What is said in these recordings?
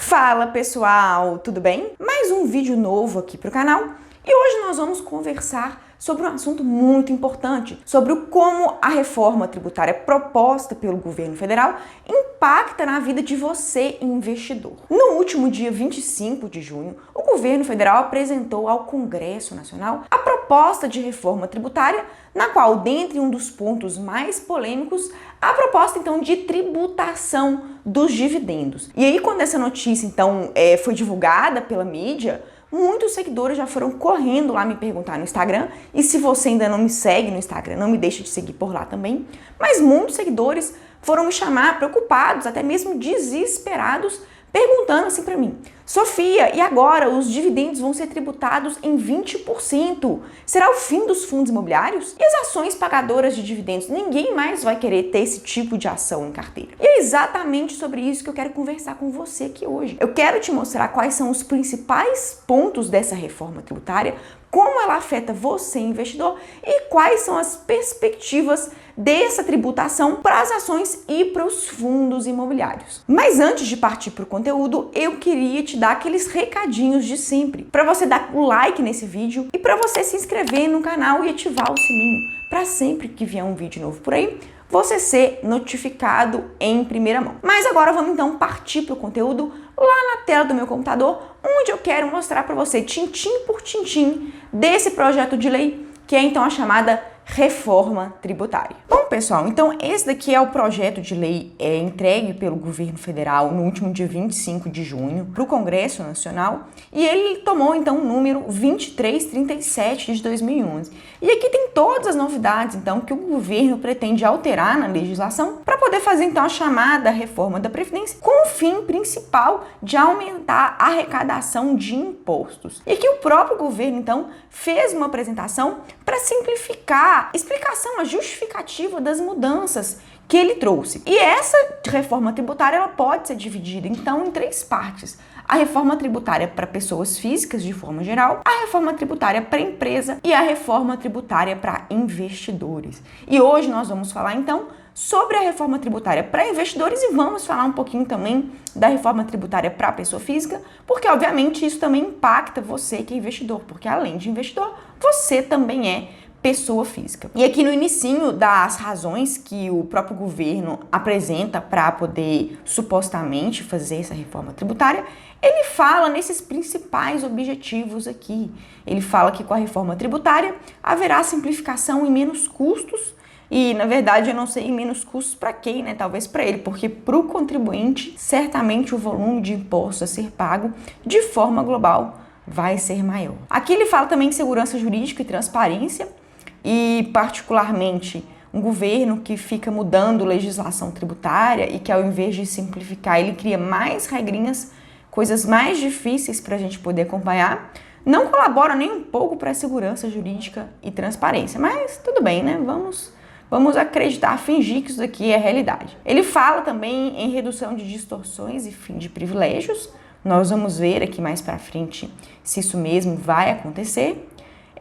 Fala pessoal, tudo bem? Mais um vídeo novo aqui para o canal e hoje nós vamos conversar sobre um assunto muito importante, sobre como a reforma tributária proposta pelo governo federal impacta na vida de você, investidor. No último dia 25 de junho, o governo federal apresentou ao Congresso Nacional a proposta de reforma tributária, na qual, dentre um dos pontos mais polêmicos, a proposta então de tributação dos dividendos. E aí, quando essa notícia então foi divulgada pela mídia, muitos seguidores já foram correndo lá me perguntar no Instagram, e se você ainda não me segue no Instagram, não me deixe de seguir por lá também, mas muitos seguidores foram me chamar preocupados, até mesmo desesperados, perguntando assim para mim: Sofia, e agora os dividendos vão ser tributados em 20%? Será o fim dos fundos imobiliários? E as ações pagadoras de dividendos? Ninguém mais vai querer ter esse tipo de ação em carteira. E é exatamente sobre isso que eu quero conversar com você aqui hoje. Eu quero te mostrar quais são os principais pontos dessa reforma tributária, como ela afeta você, investidor, e quais são as perspectivas dessa tributação para as ações e para os fundos imobiliários. Mas antes de partir para o conteúdo, eu queria te dar aqueles recadinhos de sempre, para você dar o like nesse vídeo e para você se inscrever no canal e ativar o sininho, para sempre que vier um vídeo novo por aí, você ser notificado em primeira mão. Mas agora vamos então partir para o conteúdo lá na tela do meu computador, onde eu quero mostrar para você, tintim por tintim, desse projeto de lei, que é então a chamada reforma tributária. Bom, pessoal, então esse daqui é o projeto de lei entregue pelo governo federal no último dia 25 de junho para o Congresso Nacional, e ele tomou então o número 2337 de 2011. E aqui tem todas as novidades então que o governo pretende alterar na legislação para poder fazer então a chamada reforma da Previdência, com o fim principal de aumentar a arrecadação de impostos. E aqui o próprio governo então fez uma apresentação para simplificar a explicação, a justificativa das mudanças que ele trouxe. E essa reforma tributária ela pode ser dividida então em três partes: a reforma tributária para pessoas físicas de forma geral, a reforma tributária para empresa e a reforma tributária para investidores. E hoje nós vamos falar então sobre a reforma tributária para investidores e vamos falar um pouquinho também da reforma tributária para pessoa física, porque obviamente isso também impacta você que é investidor, porque além de investidor, você também é pessoa física. E aqui no inicinho das razões que o próprio governo apresenta para poder supostamente fazer essa reforma tributária, ele fala nesses principais objetivos aqui. Ele fala que com a reforma tributária haverá simplificação e menos custos. E, na verdade, eu não sei menos custos para quem, né? Talvez para ele, porque para o contribuinte, certamente o volume de impostos a ser pago de forma global vai ser maior. Aqui ele fala também em segurança jurídica e transparência, e particularmente um governo que fica mudando legislação tributária e que, ao invés de simplificar, ele cria mais regrinhas, coisas mais difíceis para a gente poder acompanhar, não colabora nem um pouco para a segurança jurídica e transparência. Mas tudo bem, né? Vamos acreditar, fingir que isso daqui é a realidade. Ele fala também em redução de distorções e fim de privilégios. Nós vamos ver aqui mais para frente se isso mesmo vai acontecer.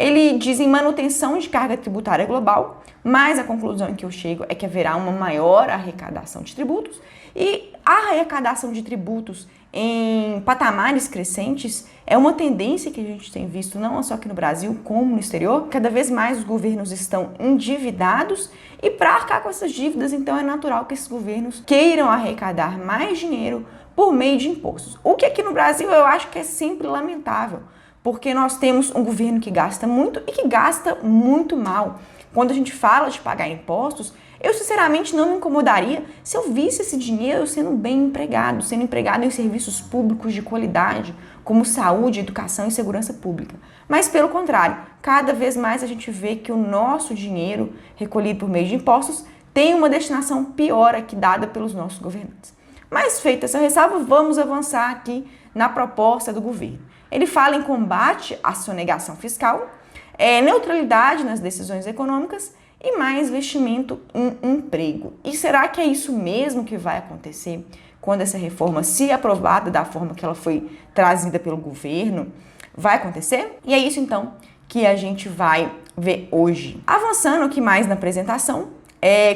Ele diz em manutenção de carga tributária global, mas a conclusão em que eu chego é que haverá uma maior arrecadação de tributos, e a arrecadação de tributos em patamares crescentes é uma tendência que a gente tem visto não só aqui no Brasil, como no exterior. Cada vez mais os governos estão endividados e para arcar com essas dívidas, então é natural que esses governos queiram arrecadar mais dinheiro por meio de impostos. O que aqui no Brasil eu acho que é sempre lamentável, porque nós temos um governo que gasta muito e que gasta muito mal. Quando a gente fala de pagar impostos, eu sinceramente não me incomodaria se eu visse esse dinheiro sendo bem empregado, sendo empregado em serviços públicos de qualidade, como saúde, educação e segurança pública. Mas pelo contrário, cada vez mais a gente vê que o nosso dinheiro recolhido por meio de impostos tem uma destinação pior aqui dada pelos nossos governantes. Mas feita essa ressalva, vamos avançar aqui na proposta do governo. Ele fala em combate à sonegação fiscal, neutralidade nas decisões econômicas e mais investimento em emprego. E será que é isso mesmo que vai acontecer quando essa reforma, se aprovada da forma que ela foi trazida pelo governo, vai acontecer? E é isso então que a gente vai ver hoje. Avançando aqui mais na apresentação,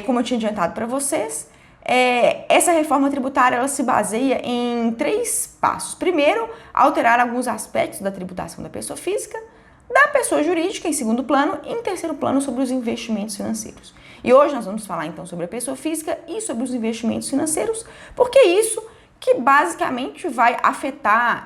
como eu tinha adiantado para vocês, essa reforma tributária ela se baseia em 3 passos. Primeiro, alterar alguns aspectos da tributação da pessoa física, da pessoa jurídica em segundo plano e em terceiro plano sobre os investimentos financeiros. E hoje nós vamos falar então sobre a pessoa física e sobre os investimentos financeiros, porque isso que basicamente vai afetar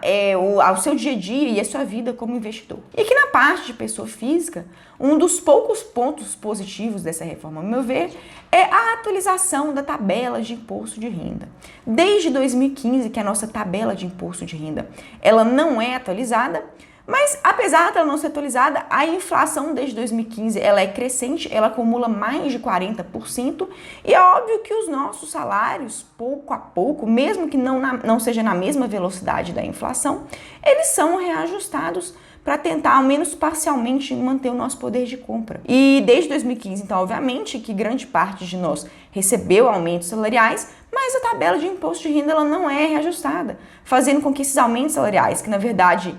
o seu dia a dia e a sua vida como investidor. E que na parte de pessoa física, um dos poucos pontos positivos dessa reforma, ao meu ver, é a atualização da tabela de imposto de renda. Desde 2015 que a nossa tabela de imposto de renda ela não é atualizada, mas apesar dela não ser atualizada, a inflação desde 2015 ela é crescente, ela acumula mais de 40% e é óbvio que os nossos salários, pouco a pouco, mesmo que não seja na mesma velocidade da inflação, eles são reajustados para tentar, ao menos parcialmente, manter o nosso poder de compra. E desde 2015, então, obviamente, que grande parte de nós recebeu aumentos salariais, mas a tabela de imposto de renda ela não é reajustada, fazendo com que esses aumentos salariais, que na verdade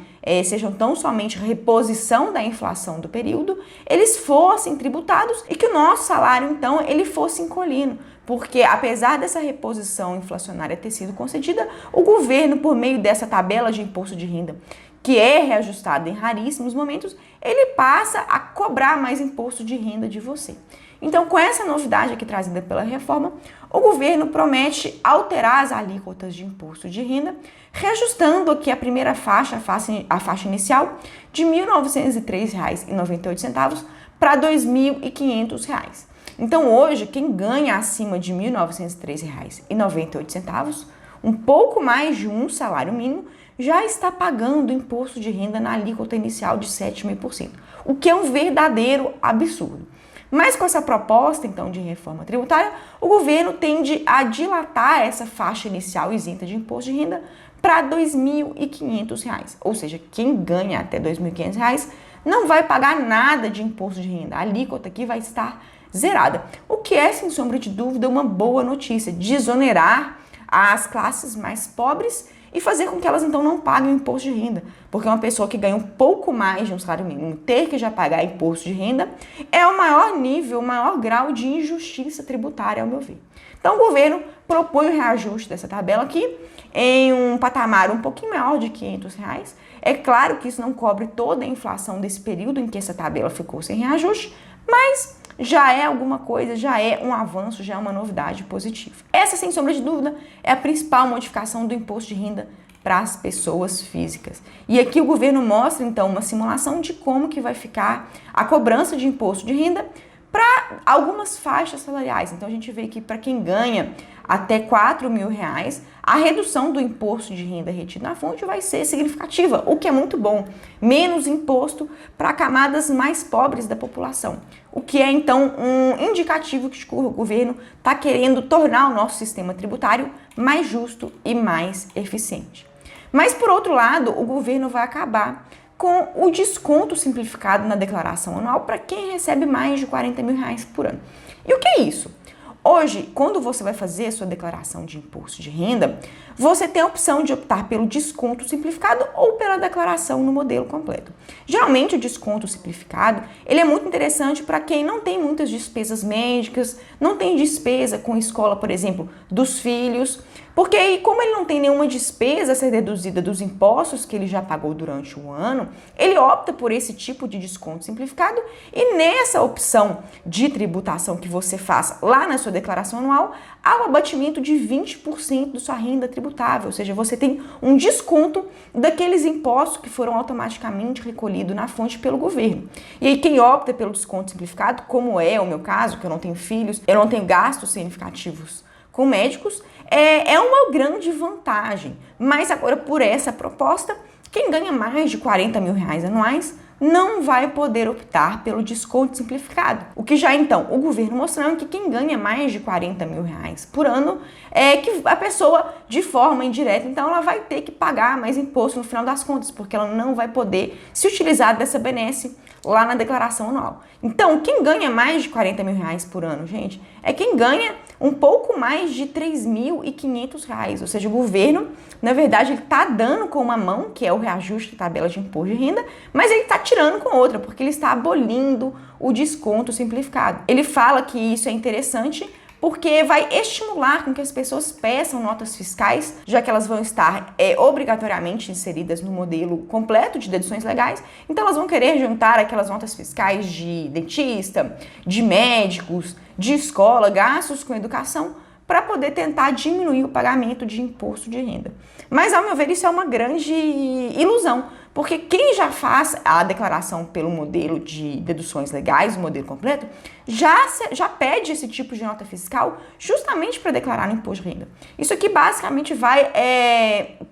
sejam tão somente reposição da inflação do período, eles fossem tributados e que o nosso salário, então, ele fosse encolhendo. Porque apesar dessa reposição inflacionária ter sido concedida, o governo, por meio dessa tabela de imposto de renda, que é reajustada em raríssimos momentos, ele passa a cobrar mais imposto de renda de você. Então, com essa novidade aqui trazida pela reforma, o governo promete alterar as alíquotas de imposto de renda, reajustando aqui a primeira faixa, a faixa inicial, de R$ 1.903,98 para R$ 2.500. Então, hoje, quem ganha acima de R$ 1.903,98, um pouco mais de um salário mínimo, já está pagando imposto de renda na alíquota inicial de 7,5%, o que é um verdadeiro absurdo. Mas com essa proposta, então, de reforma tributária, o governo tende a dilatar essa faixa inicial isenta de imposto de renda para R$ 2.500. Ou seja, quem ganha até R$ 2.500 não vai pagar nada de imposto de renda. A alíquota aqui vai estar zerada, o que é, sem sombra de dúvida, uma boa notícia, desonerar as classes mais pobres e fazer com que elas então não paguem o imposto de renda, porque uma pessoa que ganha um pouco mais de um salário mínimo ter que já pagar imposto de renda é o maior nível, o maior grau de injustiça tributária, ao meu ver. Então o governo propõe o reajuste dessa tabela aqui em um patamar um pouquinho maior de R$ 500. É claro que isso não cobre toda a inflação desse período em que essa tabela ficou sem reajuste, mas já é alguma coisa, já é um avanço, já é uma novidade positiva. Essa, sem sombra de dúvida, é a principal modificação do imposto de renda para as pessoas físicas. E aqui o governo mostra, então, uma simulação de como que vai ficar a cobrança de imposto de renda para algumas faixas salariais. Então, a gente vê que para quem ganha até R$ 4.000, a redução do imposto de renda retido na fonte vai ser significativa, o que é muito bom. Menos imposto para camadas mais pobres da população, o que é, então, um indicativo que o governo está querendo tornar o nosso sistema tributário mais justo e mais eficiente. Mas, por outro lado, o governo vai acabar com o desconto simplificado na declaração anual para quem recebe mais de R$ 40.000 por ano. E o que é isso? Hoje, quando você vai fazer a sua declaração de imposto de renda, você tem a opção de optar pelo desconto simplificado ou pela declaração no modelo completo. Geralmente, o desconto simplificado, ele é muito interessante para quem não tem muitas despesas médicas, não tem despesa com escola, por exemplo, dos filhos, porque aí, como ele não tem nenhuma despesa a ser deduzida dos impostos que ele já pagou durante o ano, ele opta por esse tipo de desconto simplificado e nessa opção de tributação que você faz lá na sua declaração anual, há um abatimento de 20% da sua renda tributável, ou seja, você tem um desconto daqueles impostos que foram automaticamente recolhidos na fonte pelo governo. E aí quem opta pelo desconto simplificado, como é o meu caso, que eu não tenho filhos, eu não tenho gastos significativos com médicos, é uma grande vantagem. Mas agora, por essa proposta, quem ganha mais de R$ 40.000 anuais não vai poder optar pelo desconto simplificado. O que já então, o governo mostrando que quem ganha mais de R$ 40.000 por ano é que a pessoa, de forma indireta, então ela vai ter que pagar mais imposto no final das contas, porque ela não vai poder se utilizar dessa benesse lá na declaração anual. Então, quem ganha mais de R$ 40.000 por ano, gente, é quem ganha um pouco mais de R$ 3.500, ou seja, o governo, na verdade, ele está dando com uma mão, que é o reajuste da tabela de imposto de renda, mas ele está tirando com outra, porque ele está abolindo o desconto simplificado. Ele fala que isso é interessante porque vai estimular com que as pessoas peçam notas fiscais, já que elas vão estar obrigatoriamente inseridas no modelo completo de deduções legais. Então elas vão querer juntar aquelas notas fiscais de dentista, de médicos, de escola, gastos com educação, para poder tentar diminuir o pagamento de imposto de renda. Mas, ao meu ver, isso é uma grande ilusão, porque quem já faz a declaração pelo modelo de deduções legais, o modelo completo, já pede esse tipo de nota fiscal justamente para declarar no imposto de renda. Isso aqui basicamente vai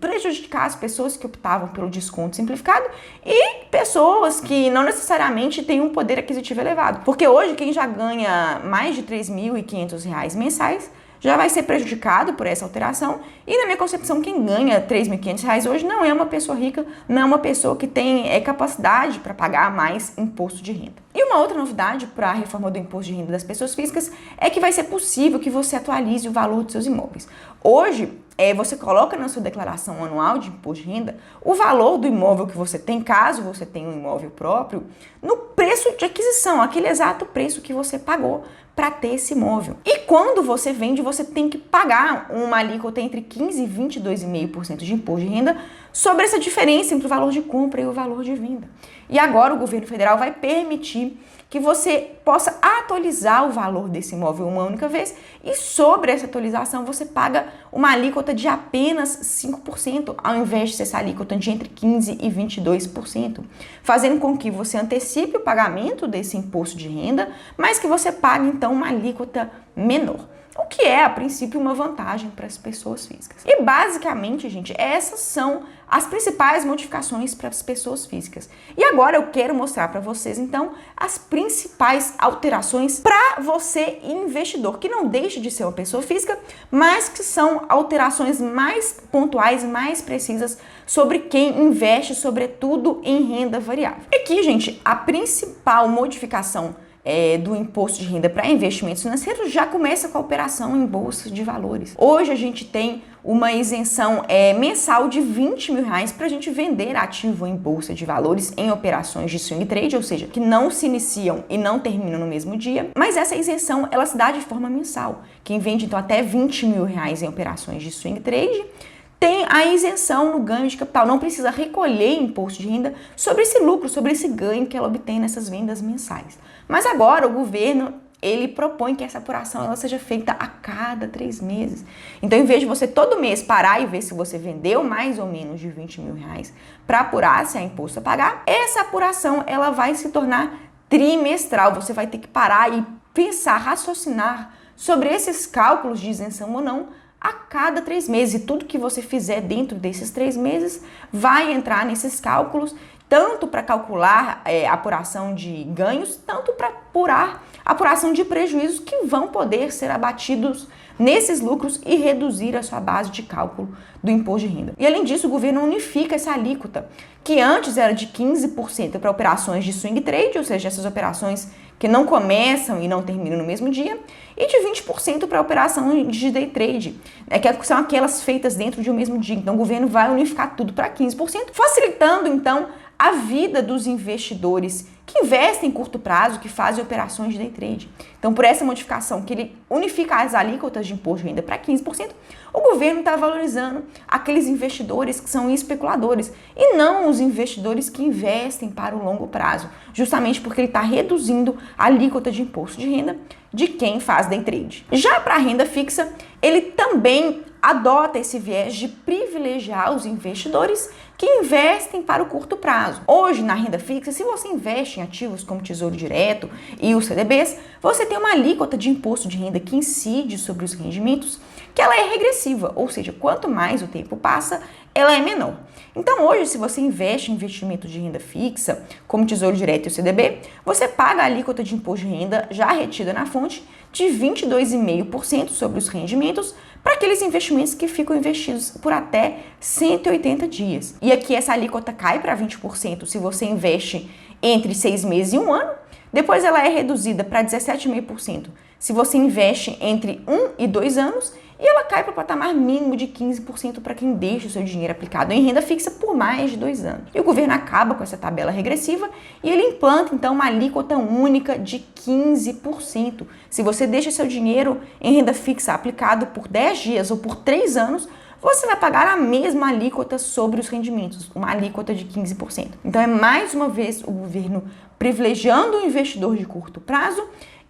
prejudicar as pessoas que optavam pelo desconto simplificado e pessoas que não necessariamente têm um poder aquisitivo elevado. Porque hoje quem já ganha mais de R$ 3.500 mensais já vai ser prejudicado por essa alteração. E na minha concepção, quem ganha R$ 3.500 hoje não é uma pessoa rica, não é uma pessoa que tem capacidade para pagar mais imposto de renda. E uma outra novidade para a reforma do imposto de renda das pessoas físicas é que vai ser possível que você atualize o valor dos seus imóveis. Hoje, você coloca na sua declaração anual de imposto de renda o valor do imóvel que você tem, caso você tenha um imóvel próprio, no preço de aquisição, aquele exato preço que você pagou para ter esse imóvel. E quando você vende, você tem que pagar uma alíquota entre 15% e 22,5% de imposto de renda sobre essa diferença entre o valor de compra e o valor de venda. E agora o governo federal vai permitir que você possa atualizar o valor desse imóvel uma única vez e sobre essa atualização você paga uma alíquota de apenas 5%, ao invés de ser essa alíquota de entre 15% e 22%, fazendo com que você antecipe o pagamento desse imposto de renda, mas que você pague então uma alíquota menor. O que é, a princípio, uma vantagem para as pessoas físicas. E basicamente, gente, essas são as principais modificações para as pessoas físicas. E agora eu quero mostrar para vocês, então, as principais alterações para você investidor, que não deixa de ser uma pessoa física, mas que são alterações mais pontuais, mais precisas sobre quem investe, sobretudo em renda variável. E aqui, gente, a principal modificação do imposto de renda para investimentos financeiros já começa com a operação em bolsa de valores. Hoje a gente tem uma isenção mensal de R$20 mil para a gente vender ativo em bolsa de valores em operações de swing trade, ou seja, que não se iniciam e não terminam no mesmo dia, mas essa isenção ela se dá de forma mensal. Quem vende então até R$20 mil em operações de swing trade tem a isenção no ganho de capital, não precisa recolher imposto de renda sobre esse lucro, sobre esse ganho que ela obtém nessas vendas mensais. Mas agora o governo, ele propõe que essa apuração ela seja feita a cada 3 meses. Então, em vez de você todo mês parar e ver se você vendeu mais ou menos de R$20 mil para apurar se há imposto a pagar, essa apuração ela vai se tornar trimestral. Você vai ter que parar e pensar, raciocinar sobre esses cálculos de isenção ou não a cada 3 meses. E tudo que você fizer dentro desses 3 meses vai entrar nesses cálculos, tanto para calcular a apuração de ganhos, tanto para apurar a apuração de prejuízos que vão poder ser abatidos nesses lucros e reduzir a sua base de cálculo do imposto de renda. E além disso, o governo unifica essa alíquota, que antes era de 15% para operações de swing trade, ou seja, essas operações que não começam e não terminam no mesmo dia, e de 20% para operação de day trade, que são aquelas feitas dentro de um mesmo dia. Então o governo vai unificar tudo para 15%, facilitando então a vida dos investidores que investem em curto prazo, que fazem operações de day trade. Então, por essa modificação, que ele unifica as alíquotas de imposto de renda para 15%, o governo está valorizando aqueles investidores que são especuladores e não os investidores que investem para o longo prazo, justamente porque ele está reduzindo a alíquota de imposto de renda de quem faz day trade. Já para a renda fixa, ele também adota esse viés de privilegiar os investidores que investem para o curto prazo. Hoje, na renda fixa, se você investe em ativos como Tesouro Direto e os CDBs, você tem uma alíquota de imposto de renda que incide sobre os rendimentos, que ela é regressiva, ou seja, quanto mais o tempo passa, ela é menor. Então, hoje, se você investe em investimentos de renda fixa, como Tesouro Direto e o CDB, você paga a alíquota de imposto de renda já retida na fonte de 22,5% sobre os rendimentos para aqueles investimentos que ficam investidos por até 180 dias. E aqui essa alíquota cai para 20% se você investe entre 6 meses e 1 ano. Depois ela é reduzida para 17,5% se você investe entre 1 e 2 anos e ela cai para o patamar mínimo de 15% para quem deixa o seu dinheiro aplicado em renda fixa por mais de 2 anos. E o governo acaba com essa tabela regressiva e ele implanta então uma alíquota única de 15%. Se você deixa seu dinheiro em renda fixa aplicado por 10 dias ou por 3 anos, você vai pagar a mesma alíquota sobre os rendimentos, uma alíquota de 15%. Então é mais uma vez o governo privilegiando o investidor de curto prazo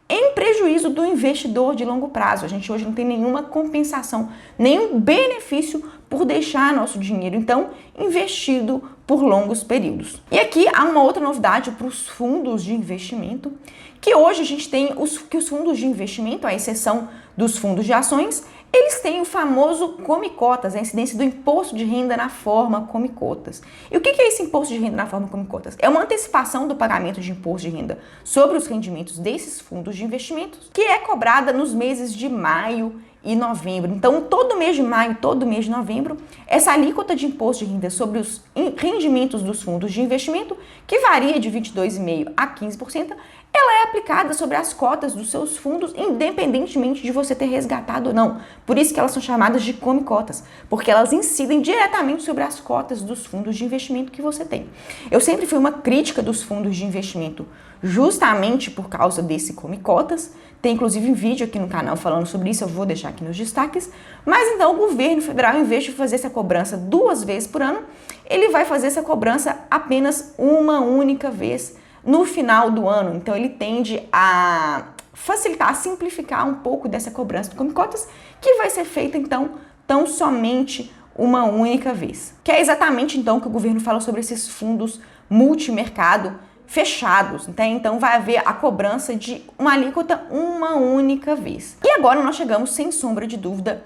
em prejuízo do investidor de longo prazo. A gente hoje não tem nenhuma compensação, nenhum benefício por deixar nosso dinheiro, então, investido por longos períodos. E aqui há uma outra novidade para os fundos de investimento, que hoje a gente tem os fundos de investimento, à exceção dos fundos de ações, eles têm o famoso come-cotas, a incidência do imposto de renda na forma come-cotas. E o que é esse imposto de renda na forma come-cotas? É uma antecipação do pagamento de imposto de renda sobre os rendimentos desses fundos de investimentos, que é cobrada nos meses de maio e novembro. Então, todo mês de maio, todo mês de novembro, essa alíquota de imposto de renda sobre os rendimentos dos fundos de investimento, que varia de 22,5% a 15%, ela é aplicada sobre as cotas dos seus fundos, independentemente de você ter resgatado ou não. Por isso que elas são chamadas de come-cotas, porque elas incidem diretamente sobre as cotas dos fundos de investimento que você tem. Eu sempre fui uma crítica dos fundos de investimento, justamente por causa desse come-cotas. Tem inclusive um vídeo aqui no canal falando sobre isso, eu vou deixar aqui nos destaques. Mas então o governo federal, em vez de fazer essa cobrança 2 vezes por ano, ele vai fazer essa cobrança apenas uma única vez no final do ano. Então ele tende a facilitar, a simplificar um pouco dessa cobrança do come-cotas, que vai ser feita então tão somente uma única vez. Que é exatamente então o que o governo fala sobre esses fundos multimercado fechados, tá? Então vai haver a cobrança de uma alíquota uma única vez. E agora nós chegamos, sem sombra de dúvida,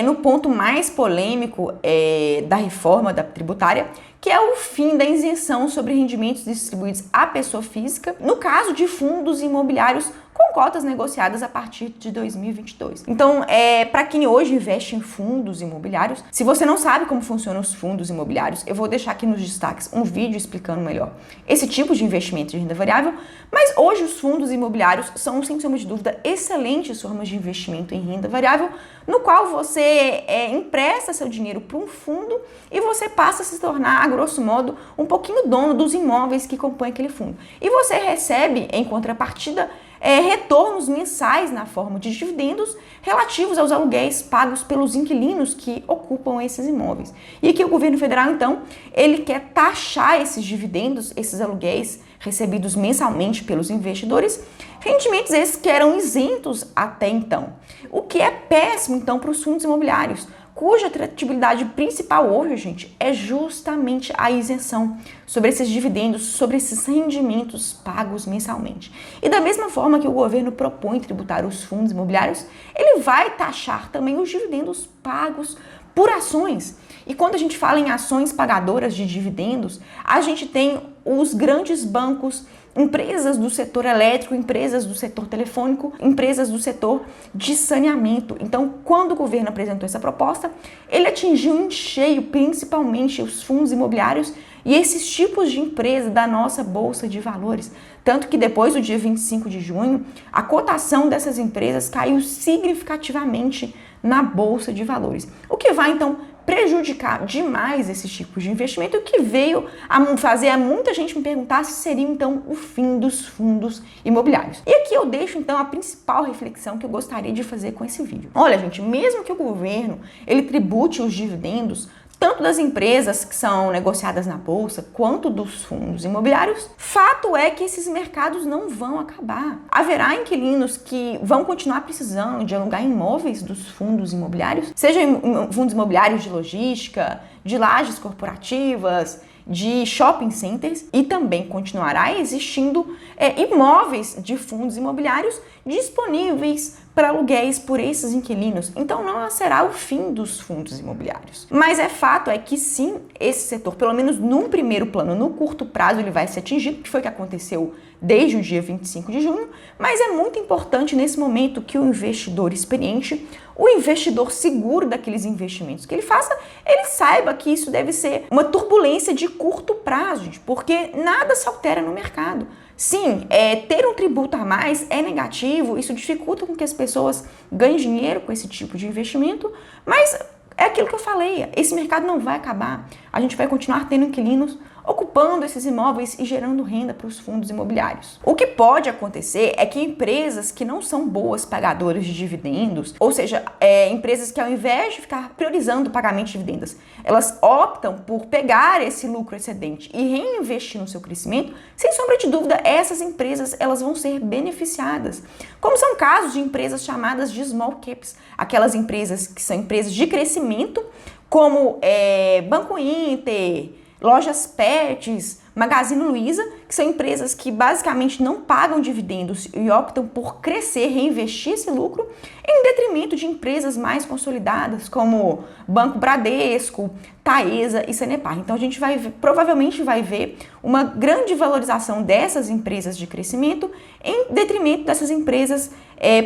no ponto mais polêmico da reforma da tributária, que é o fim da isenção sobre rendimentos distribuídos à pessoa física, no caso de fundos imobiliários com cotas negociadas a partir de 2022. Então, para quem hoje investe em fundos imobiliários, se você não sabe como funcionam os fundos imobiliários, eu vou deixar aqui nos destaques um vídeo explicando melhor esse tipo de investimento de renda variável, mas hoje os fundos imobiliários são, sem sombra de dúvida, excelentes formas de investimento em renda variável, no qual você empresta seu dinheiro para um fundo e você passa a se tornar, a grosso modo, um pouquinho dono dos imóveis que compõem aquele fundo. E você recebe, em contrapartida, retornos mensais na forma de dividendos relativos aos aluguéis pagos pelos inquilinos que ocupam esses imóveis. E aqui o governo federal, então, ele quer taxar esses dividendos, esses aluguéis recebidos mensalmente pelos investidores, rendimentos esses que eram isentos até então. O que é péssimo, então, para os fundos imobiliários, cuja atratividade principal hoje, gente, é justamente a isenção sobre esses dividendos, sobre esses rendimentos pagos mensalmente. E da mesma forma que o governo propõe tributar os fundos imobiliários, ele vai taxar também os dividendos pagos por ações. E quando a gente fala em ações pagadoras de dividendos, a gente tem os grandes bancos, empresas do setor elétrico, empresas do setor telefônico, empresas do setor de saneamento. Então, quando o governo apresentou essa proposta, ele atingiu em cheio principalmente os fundos imobiliários e esses tipos de empresa da nossa Bolsa de Valores. Tanto que depois do dia 25 de junho, a cotação dessas empresas caiu significativamente na Bolsa de Valores. O que vai, então, prejudicar demais esses tipos de investimento, o que veio a fazer muita gente me perguntar se seria então o fim dos fundos imobiliários. E aqui eu deixo então a principal reflexão que eu gostaria de fazer com esse vídeo. Olha, gente, mesmo que o governo ele tribute os dividendos tanto das empresas que são negociadas na bolsa, quanto dos fundos imobiliários, fato é que esses mercados não vão acabar. Haverá inquilinos que vão continuar precisando de alugar imóveis dos fundos imobiliários, seja fundos imobiliários de logística, de lajes corporativas, de shopping centers, e também continuará existindo imóveis de fundos imobiliários disponíveis para aluguéis por esses inquilinos. Então não será o fim dos fundos imobiliários. Mas fato é que sim, esse setor, pelo menos num primeiro plano, no curto prazo, ele vai ser atingido, que foi o que aconteceu desde o dia 25 de junho, mas é muito importante nesse momento que o investidor experiente, o investidor seguro daqueles investimentos que ele faça, ele saiba que isso deve ser uma turbulência de curto prazo, gente, porque nada se altera no mercado. Sim, ter um tributo a mais é negativo, isso dificulta com que as pessoas ganhem dinheiro com esse tipo de investimento, mas é aquilo que eu falei, esse mercado não vai acabar. A gente vai continuar tendo inquilinos ocupando esses imóveis e gerando renda para os fundos imobiliários. O que pode acontecer é que empresas que não são boas pagadoras de dividendos, ou seja, empresas que ao invés de ficar priorizando o pagamento de dividendos, elas optam por pegar esse lucro excedente e reinvestir no seu crescimento, sem sombra de dúvida, essas empresas elas vão ser beneficiadas. Como são casos de empresas chamadas de small caps, aquelas empresas que são empresas de crescimento, como Banco Inter, Lojas Pets, Magazine Luiza, que são empresas que basicamente não pagam dividendos e optam por crescer, reinvestir esse lucro, em detrimento de empresas mais consolidadas, como Banco Bradesco, Taesa e Sanepar. Então a gente provavelmente vai ver uma grande valorização dessas empresas de crescimento em detrimento dessas empresas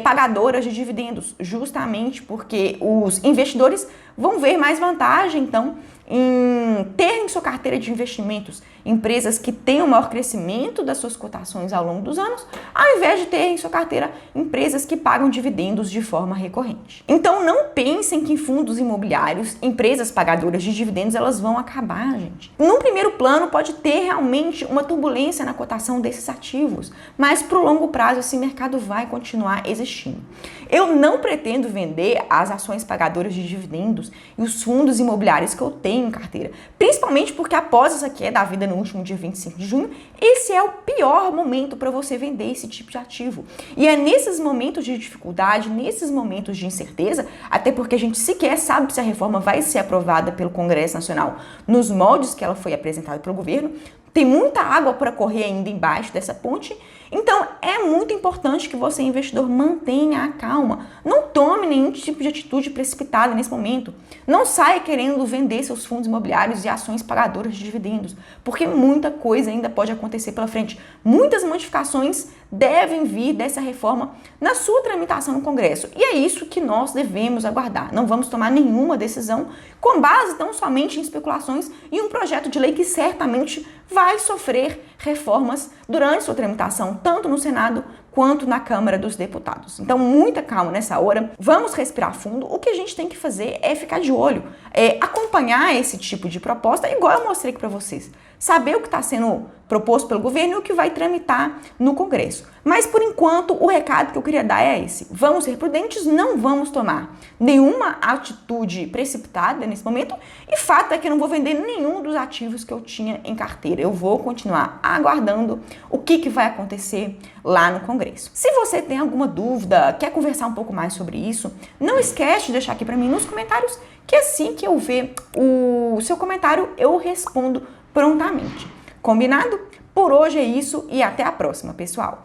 pagadoras de dividendos, justamente porque os investidores vão ver mais vantagem, então, em ter em sua carteira de investimentos empresas que têm um maior crescimento das suas cotações ao longo dos anos, ao invés de ter em sua carteira empresas que pagam dividendos de forma recorrente. Então não pensem que em fundos imobiliários, empresas pagadoras de dividendos, elas vão acabar, gente. Num primeiro plano pode ter realmente uma turbulência na cotação desses ativos, mas para o longo prazo esse mercado vai continuar existindo. Eu não pretendo vender as ações pagadoras de dividendos e os fundos imobiliários que eu tenho em carteira, principalmente porque após essa queda da vida no último dia 25 de junho, esse é o pior momento para você vender esse tipo de ativo. E é nesses momentos de dificuldade, nesses momentos de incerteza, até porque a gente sequer sabe se a reforma vai ser aprovada pelo Congresso Nacional nos moldes que ela foi apresentada pelo governo, tem muita água para correr ainda embaixo dessa ponte, então é muito importante que você, investidor, mantenha a calma. Não tome nenhum tipo de atitude precipitada nesse momento. Não saia querendo vender seus fundos imobiliários e ações pagadoras de dividendos, porque muita coisa ainda pode acontecer pela frente. Muitas modificações devem vir dessa reforma na sua tramitação no Congresso. E é isso que nós devemos aguardar. Não vamos tomar nenhuma decisão com base tão somente em especulações e um projeto de lei que certamente vai sofrer reformas durante sua tramitação, tanto no Senado quanto na Câmara dos Deputados. Então, muita calma nessa hora, vamos respirar fundo. O que a gente tem que fazer é ficar de olho, acompanhar esse tipo de proposta, igual eu mostrei aqui para vocês. Saber o que está sendo proposto pelo governo e o que vai tramitar no Congresso. Mas, por enquanto, o recado que eu queria dar é esse. Vamos ser prudentes, não vamos tomar nenhuma atitude precipitada nesse momento. E fato é que eu não vou vender nenhum dos ativos que eu tinha em carteira. Eu vou continuar aguardando o que vai acontecer lá no Congresso. Se você tem alguma dúvida, quer conversar um pouco mais sobre isso, não esquece de deixar aqui para mim nos comentários, que assim que eu ver o seu comentário, eu respondo prontamente. Combinado? Por hoje é isso e até a próxima, pessoal!